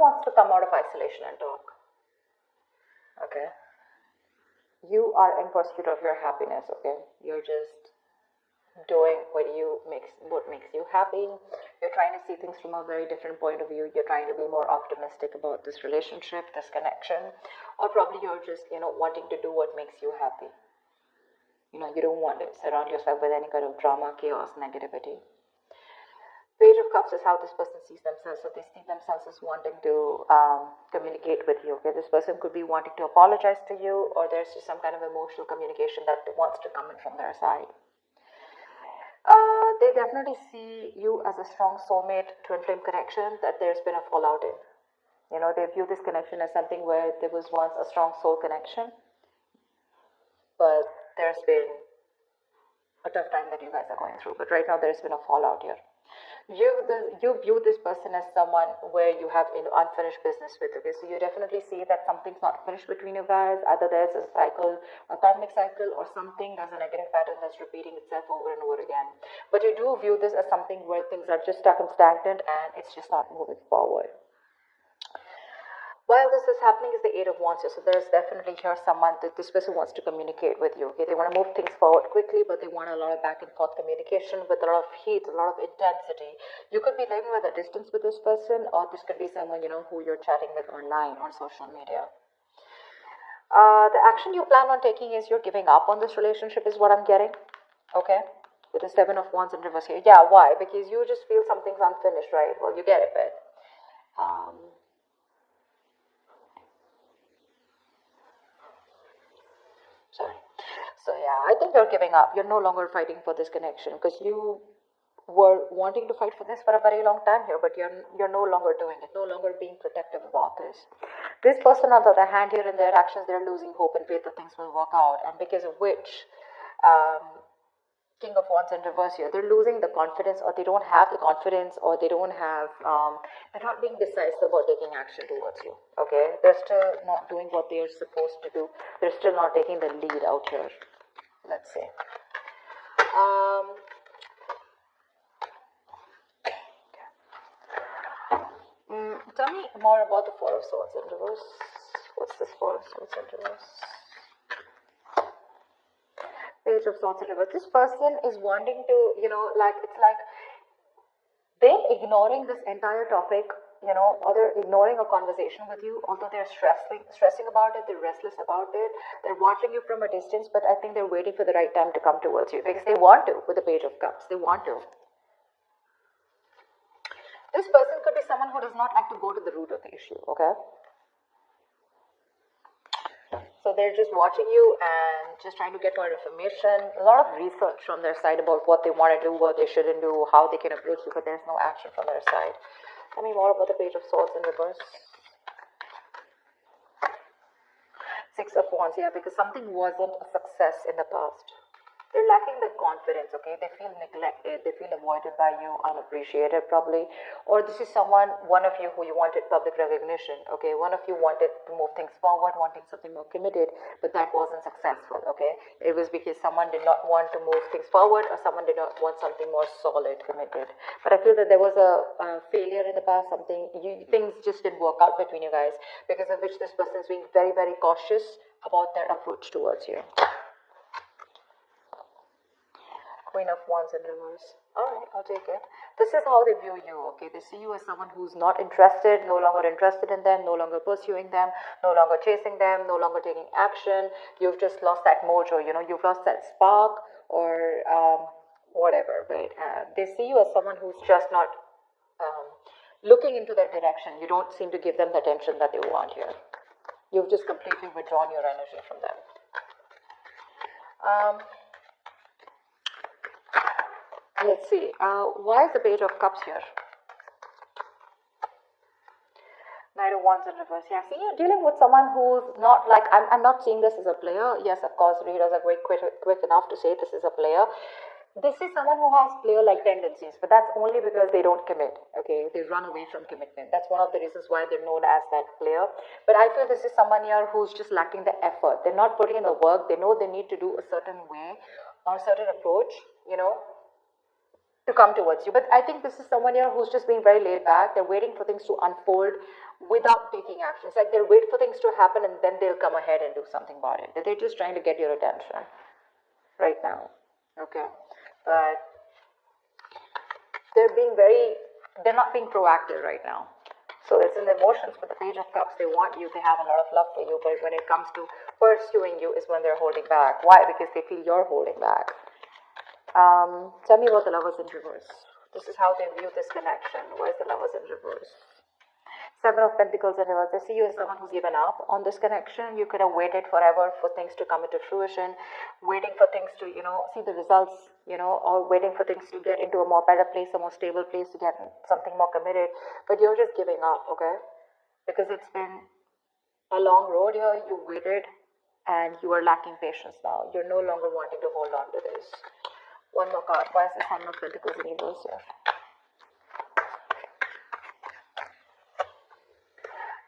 wants to come out of isolation and talk. Okay. You are in pursuit of your happiness, okay? You're just doing what makes you happy. You're trying to see things from a very different point of view. You're trying to be more optimistic about this relationship, this connection, or probably you're just, wanting to do what makes you happy. You don't want to surround yourself with any kind of drama, chaos, negativity. Page of Cups is how this person sees themselves. So they see themselves as wanting to communicate with you. Okay, this person could be wanting to apologize to you, or there's just some kind of emotional communication that wants to come in from their side. They definitely see you as a strong soulmate, twin flame connection that there's been a fallout in. They view this connection as something where there was once a strong soul connection, but there's been a tough time that you guys are going through. But right now there's been a fallout here. You view this person as someone where you have unfinished business with. Okay, so you definitely see that something's not finished between you guys. Either there's a cycle, a karmic cycle, or something, there's a negative pattern that's repeating itself over and over again. But you do view this as something where things are just stuck and stagnant and it's just not moving forward. While this is happening is the Eight of Wands here, so there's definitely here someone that this person wants to communicate with you. Okay, they want to move things forward quickly, but they want a lot of back and forth communication with a lot of heat, a lot of intensity. You could be living with a distance with this person, or this could be someone who you're chatting with online on social media. The action you plan on taking is you're giving up on this relationship, is what I'm getting. Okay, with the Seven of Wands in reverse here. Yeah, why? Because you just feel something's unfinished, right? Well, you get it, but sorry. So yeah, I think you're giving up. You're no longer fighting for this connection because you were wanting to fight for this for a very long time here, but you're no longer doing it, no longer being protective about this. This person, on the other hand, here in their actions, they're losing hope and faith that things will work out, and because of which, King of Wands in reverse here, they're losing the confidence, or they don't have the confidence, or they don't have, they're not being decisive about taking action towards you. Okay, they're still not doing what they're supposed to do. They're still not taking the lead out here. Let's see. Tell me more about the Four of Swords in reverse. What's this Four of Swords in reverse? Page of Swords in reverse. This person is wanting to, it's like they're ignoring this entire topic, or they're ignoring a conversation with you, although they're stressing about it, they're restless about it, they're watching you from a distance, but I think they're waiting for the right time to come towards you because they want to, with the Page of Cups, they want to. This person could be someone who does not like to go to the root of the issue, okay? So they're just watching you and just trying to get more information, a lot of research from their side about what they want to do, what they shouldn't do, how they can approach you, but there's no action from their side. Tell me more about the Page of Swords in reverse. Six of Wands, yeah, because something wasn't a success in the past. They're lacking the confidence, okay? They feel neglected, they feel avoided by you, unappreciated probably. Or this is one of you who you wanted public recognition, okay? One of you wanted to move things forward, wanting something more committed, but that wasn't successful, okay? It was because someone did not want to move things forward, or someone did not want something more solid, committed. But I feel that there was a failure in the past, things just didn't work out between you guys, because of which this person is being very, very cautious about their approach towards you. Queen of Wands in reverse. Alright, I'll take it. This is how they view you, okay? They see you as someone who's not interested, no longer interested in them, no longer pursuing them, no longer chasing them, no longer taking action. You've just lost that mojo, you've lost that spark, or whatever, right? They see you as someone who's just not looking into that direction. You don't seem to give them the attention that they want here. You've just completely withdrawn your energy from them. Let's see. Why is the Page of Cups here? Knight of Wands in reverse. Yeah, see, you're dealing with someone who's not like, I'm not seeing this as a player. Yes, of course, readers are quick enough to say this is a player. This is someone who has player-like tendencies, but that's only because they don't commit, okay? They run away from commitment. That's one of the reasons why they're known as that player. But I feel this is someone here who's just lacking the effort. They're not putting in the work. They know they need to do a certain way or a certain approach, to come towards you. But I think this is someone here who's just being very laid back. They're waiting for things to unfold without taking action. It's like they'll wait for things to happen and then they'll come ahead and do something about it. They're just trying to get your attention right now. Okay. But they're not being proactive right now. So it's in the emotions. With the Page of Cups, they want you, they have a lot of love for you, but when it comes to pursuing you is when they're holding back. Why? Because they feel you're holding back. Tell me about the Lovers in reverse. This is how they view this connection. Why is the Lovers in reverse? Seven of Pentacles in reverse. They see you as someone who's given up on this connection. You could have waited forever for things to come into fruition, waiting for things to, see the results, or waiting for things to get into a more better place, a more stable place, to get something more committed. But you're just giving up, okay? Because it's been a long road here. You waited and you are lacking patience now. You're no longer wanting to hold on to this. One more card. Why is the Sun of Pentacles in reverse here?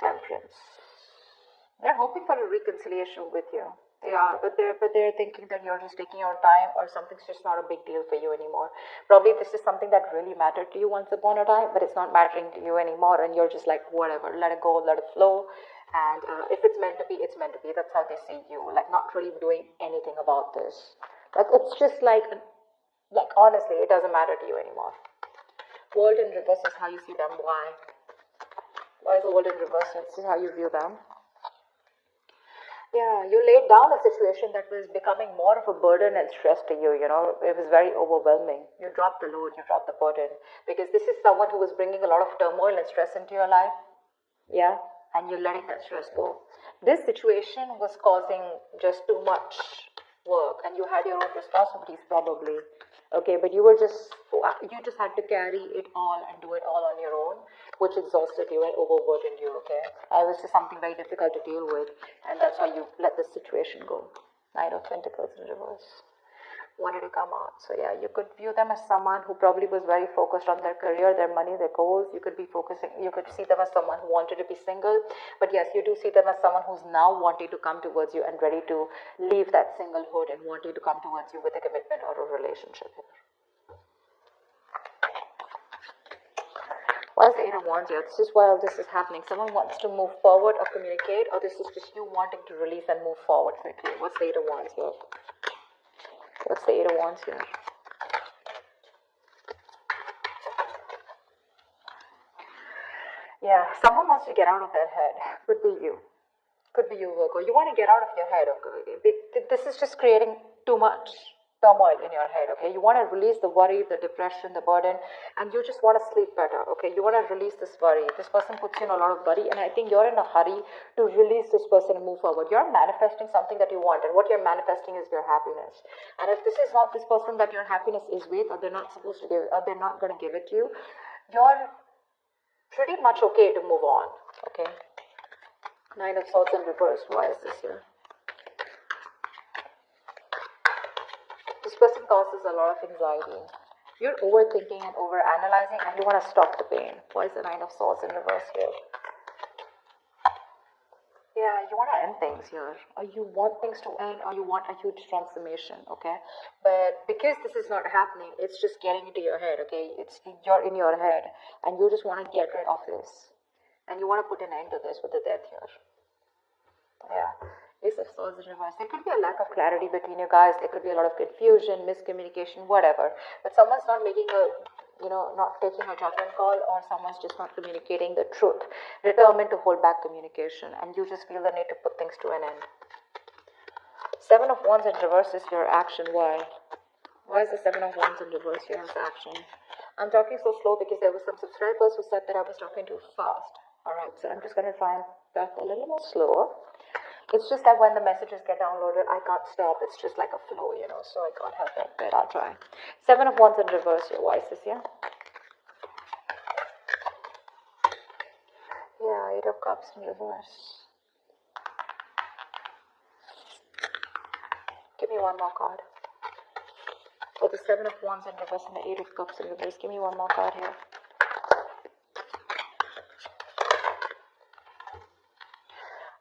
Temperance. They're hoping for a reconciliation with you. They are, but they're thinking that you're just taking your time, or something's just not a big deal for you anymore. Probably this is something that really mattered to you once upon a time, but it's not mattering to you anymore, and you're just like, whatever, let it go, let it flow. And if it's meant to be, it's meant to be. That's how they see you. Like, not really doing anything about this. Like, it's just like honestly, it doesn't matter to you anymore. World in reverse is how you see them. Why? Why is the world in reverse? This is how you view them. Yeah, you laid down a situation that was becoming more of a burden and stress to you, It was very overwhelming. You dropped the load, you dropped the burden. Because this is someone who was bringing a lot of turmoil and stress into your life. Yeah, and you're letting that stress go. This situation was causing just too much work, and you had your own responsibilities probably. Okay, but you just had to carry it all and do it all on your own, which exhausted you and overburdened you, okay? It was just something very difficult to deal with, and that's why you let the situation go. Knight of Pentacles in reverse. Wanted to come out. So yeah, you could view them as someone who probably was very focused on their career, their money, their goals. You could see them as someone who wanted to be single. But yes, you do see them as someone who's now wanting to come towards you and ready to leave that singlehood and wanting to come towards you with a commitment or a relationship here. Why is the Eight of Wands here? This is why all this is happening. Someone wants to move forward or communicate, or this is just you wanting to release and move forward quickly. What's the Eight of Wands here? What's the Eight of Wands here? Yeah, someone wants to get out of their head. Could be you. Could be you, Virgo. You want to get out of your head, okay? This is just creating too much turmoil in your head, okay? You want to release the worry, the depression, the burden, and you just want to sleep better, okay? You want to release this worry. This person puts you in a lot of worry, and I think you're in a hurry to release this person and move forward. You're manifesting something that you want, and what you're manifesting is your happiness. And if this is not this person that your happiness is with, or they're not supposed to give, or they're not going to give it to you, you're pretty much okay to move on, okay? Nine of Swords in reverse. Why is this here? This person causes a lot of anxiety. You're overthinking and overanalyzing, and you want to stop the pain. Why is the Nine of Swords in reverse here? Yeah, you want to end things here. Or you want things to end, or you want a huge transformation, okay? But because this is not happening, it's just getting into your head, okay? You're in your head, and you just want to get rid of this. And you want to put an end to this with the Death here. Yeah. Ace of Swords in reverse. There could be a lack of clarity between you guys. There could be a lot of confusion, miscommunication, whatever. But someone's not making not taking a judgment call, or someone's just not communicating the truth. Determined to hold back communication, and you just feel the need to put things to an end. Seven of Wands in reverse is your action. Why? Why is the Seven of Wands in reverse here as action? I'm talking so slow because there were some subscribers who said that I was talking too fast. Alright, so I'm just going to try and talk a little more slower. It's just that when the messages get downloaded, I can't stop. It's just like a flow, so I can't help it. But I'll try. Seven of Wands in reverse here. Why is this here? Yeah, Eight of Cups in reverse. Give me one more card. For the Seven of Wands in reverse and the Eight of Cups in reverse. Give me one more card here.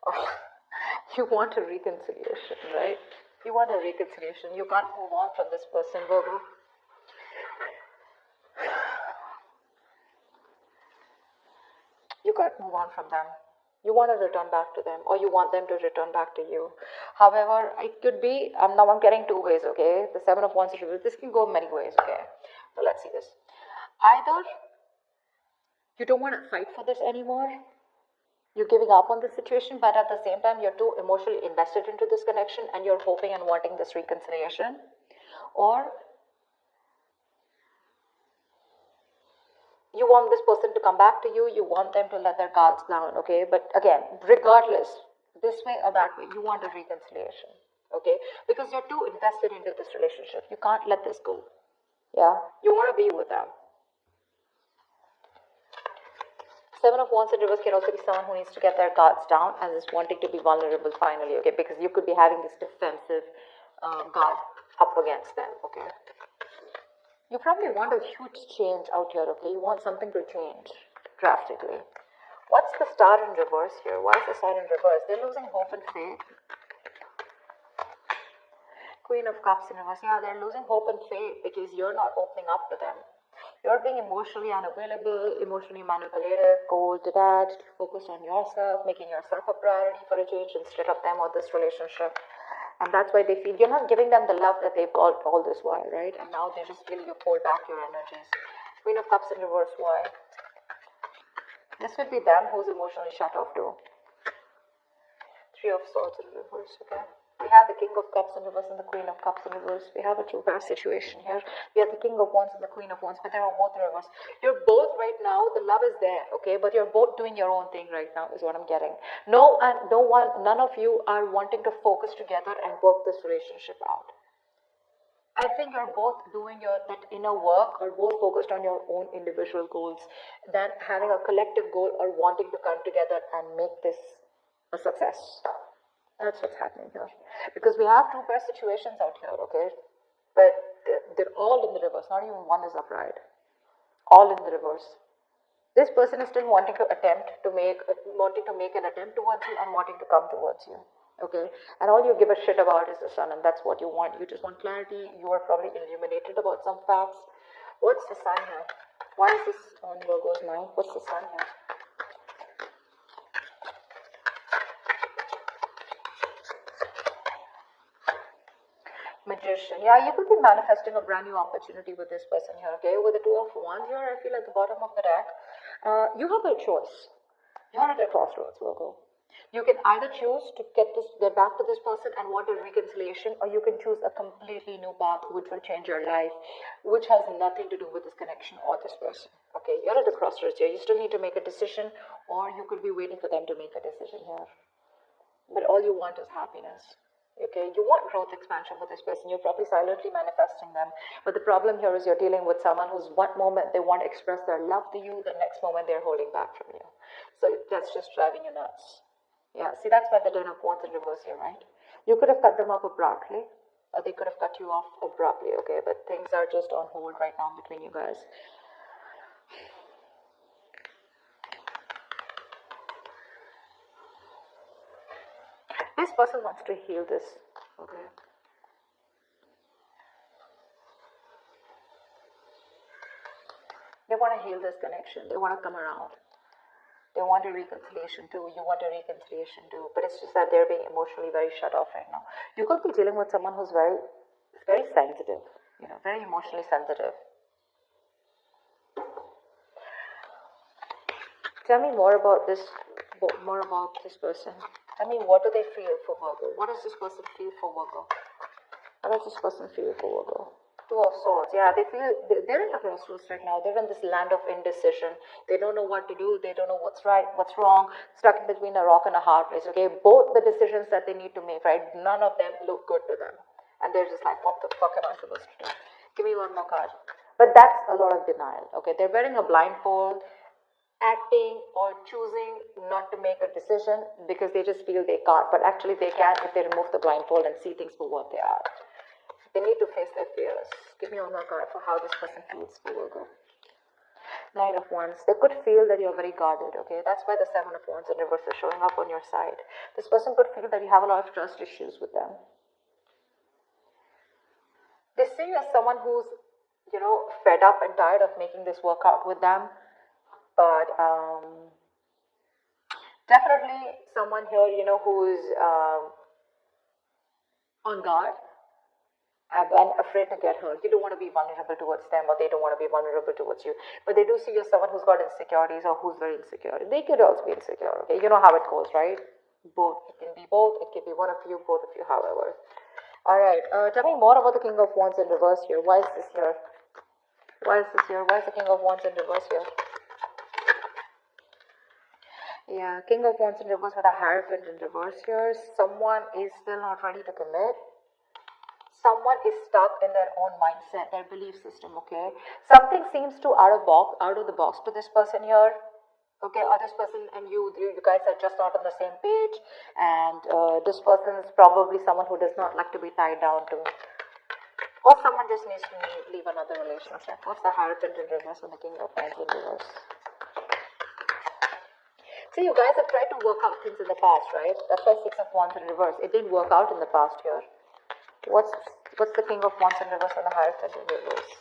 Oh. You want a reconciliation, right? You want a reconciliation. You can't move on from this person, Virgo. can't move on from them. You want to return back to them, or you want them to return back to you. However, it could be, now I'm getting two ways, okay? The Seven of Wands, this can go many ways, okay? So let's see this. Either you don't want to fight for this anymore, you're giving up on the situation, but at the same time, you're too emotionally invested into this connection and you're hoping and wanting this reconciliation. Or you want this person to come back to you, you want them to let their guards down, okay? But again, regardless, this way or that way, you want a reconciliation, okay? Because you're too invested into this relationship. You can't let this go, yeah? You want to be with them. Seven of Wands in reverse can also be someone who needs to get their guards down and is wanting to be vulnerable finally, okay? Because you could be having this defensive guard up against them, okay? You probably want a huge change out here, okay? You want something to change drastically. What's the Star in reverse here? Why is the Star in reverse? They're losing hope and faith. Queen of Cups in reverse. Yeah, they're losing hope and faith because you're not opening up to them. You're being emotionally unavailable, emotionally manipulative, cold, detached, focused on yourself, making yourself a priority for a change instead of them or this relationship. And that's why they feel you're not giving them the love that they've got all this while, right? And now they just feel you hold back your energies. Queen of Cups in reverse, why? This would be them who's emotionally shut off too. Three of Swords in reverse, okay? We have the King of Cups in reverse and the Queen of Cups in reverse. We have a true past situation here. We have the King of Wands and the Queen of Wands, but they are both in reverse. You're both right now, the love is there, okay? But you're both doing your own thing right now is what I'm getting. None of you are wanting to focus together and work this relationship out. I think you're both doing that inner work or both focused on your own individual goals than having a collective goal or wanting to come together and make this a success. That's what's happening here. Because we have two pair situations out here, okay? But they're all in the reverse. Not even one is upright. All in the reverse. This person is still wanting to make an attempt towards you and wanting to come towards you. Okay? And all you give a shit about is the Sun, and that's what you want. You just want clarity. You are probably illuminated about some facts. What's the Sun here? Why is this on Virgo's mind? What's the Sun here? Magician. Yeah, you could be manifesting a brand new opportunity with this person here, okay? With the Two of Wands here, I feel at the bottom of the deck, you have a choice. You're at a crossroads, Virgo. You can either choose to get back to this person and want a reconciliation, or you can choose a completely new path which will change your life, which has nothing to do with this connection or this person. Okay, you're at the crossroads here. You still need to make a decision, or you could be waiting for them to make a decision here. But all you want is happiness. Okay, you want growth expansion with this person. You're probably silently manifesting them. But the problem here is you're dealing with someone who's one moment they want to express their love to you, the next moment they're holding back from you. So that's just driving you nuts. Yeah, see, that's why the Ten of Wands in reverse here, right? You could have cut them off abruptly, or they could have cut you off abruptly, okay? But things are just on hold right now between you guys. This person wants to heal this, okay? They want to heal this connection. They want to come around. They want a reconciliation too. You want a reconciliation too. But it's just that they're being emotionally very shut off right now. You could be dealing with someone who's very sensitive, very emotionally sensitive. Tell me more about this person. I mean, what do they feel for Virgo? What does this person feel for Virgo? What does this person feel for Virgo? Two of Swords. Yeah, they're in a crossroads right now. They're in this land of indecision. They don't know what to do. They don't know what's right, what's wrong. Stuck in between a rock and a hard place. Okay, both the decisions that they need to make, right? None of them look good to them, and they're just like, what the fuck am I supposed to do? Give me one more card. But that's a lot of denial. Okay, they're wearing a blindfold, acting or choosing not to make a decision because they just feel they can't, but actually they can if they remove the blindfold and see things for what they are. They need to face their fears. Give me one more card for how this person feels for Virgo. Nine of Wands. They could feel that you're very guarded, okay? That's why the Seven of Wands in reverse is showing up on your side. This person could feel that you have a lot of trust issues with them. They see you as someone who's, fed up and tired of making this work out with them. But Definitely someone here, you know, who's on guard and afraid to get hurt. You don't want to be vulnerable towards them, or they don't want to be vulnerable towards you. But they do see you as someone who's got insecurities or who's very insecure. They could also be insecure. Okay, you know how it goes, right? Both. It can be both. It can be one of you, both of you, however. All right. Tell me more about the King of Wands in reverse here. Why is this here? Why is this here? Why is the King of Wands in reverse here? Yeah, King of Wands in reverse with a Hierophant in reverse here. Someone is still not ready to commit. Someone is stuck in their own mindset, their belief system, okay? Something seems to out of the box to this person here, okay? Or this person and you guys are just not on the same page, and this person is probably someone who does not like to be tied down to, or someone just needs to leave another relationship. What's the Hierophant in reverse and the King of Wands in reverse? See, you guys have tried to work out things in the past, right? That's why Six of Wands in reverse. It didn't work out in the past here. What's the King of Wands in reverse and the Hierophant in reverse?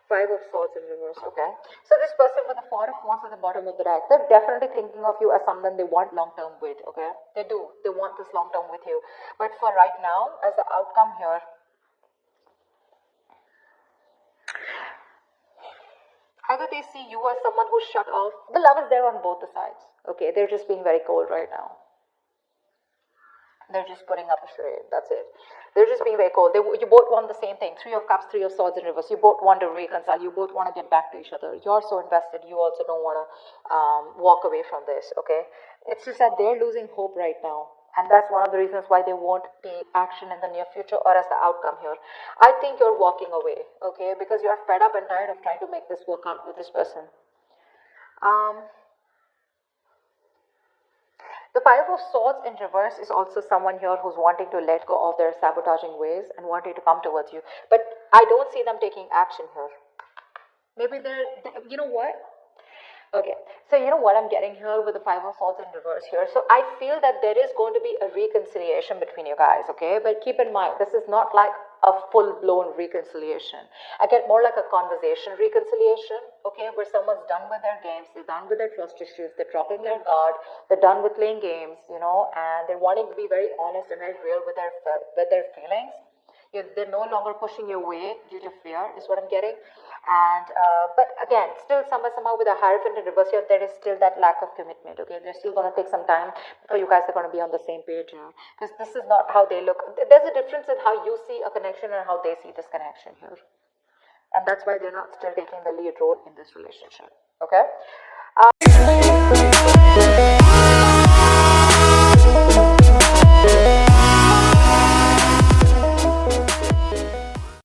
Five of Swords in reverse, okay. So this person with the Four of Wands at the bottom of the deck, they're definitely thinking of you as someone they want long-term with, okay. They do. They want this long-term with you. But for right now, as the outcome here, either they see you as someone who's shut off. The love is there on both the sides. Okay, they're just being very cold right now. They're just putting up a charade. That's it. They're just being very cold. You both want the same thing. Three of Cups, Three of Swords in reverse. You both want to reconcile. You both want to get back to each other. You're so invested. You also don't want to walk away from this. Okay. It's just that they're losing hope right now. And that's one of the reasons why they won't take action in the near future or as the outcome here. I think you're walking away, okay, because you're fed up and tired of trying to make this work out with this person. The Five of Swords in reverse is also someone here who's wanting to let go of their sabotaging ways and wanting to come towards you. But I don't see them taking action here. Maybe you know what? Okay, so you know what I'm getting here with the Five of Swords in reverse here. So I feel that there is going to be a reconciliation between you guys, okay? But keep in mind, this is not like a full-blown reconciliation. I get more like a conversation reconciliation, okay? Where someone's done with their games, they're done with their trust issues, they're dropping their guard, they're done with playing games, you know, and they're wanting to be very honest and very real with their feelings. They're no longer pushing you away due to fear, is what I'm getting. And but again, still somehow with a Hierophant in reverse here, there is still that lack of commitment. Okay, they're still going to take some time before you guys are going to be on the same page here, because this is not how they look. There's a difference in how you see a connection and how they see this connection here, and that's why they're not still taking the lead role in this relationship. Okay.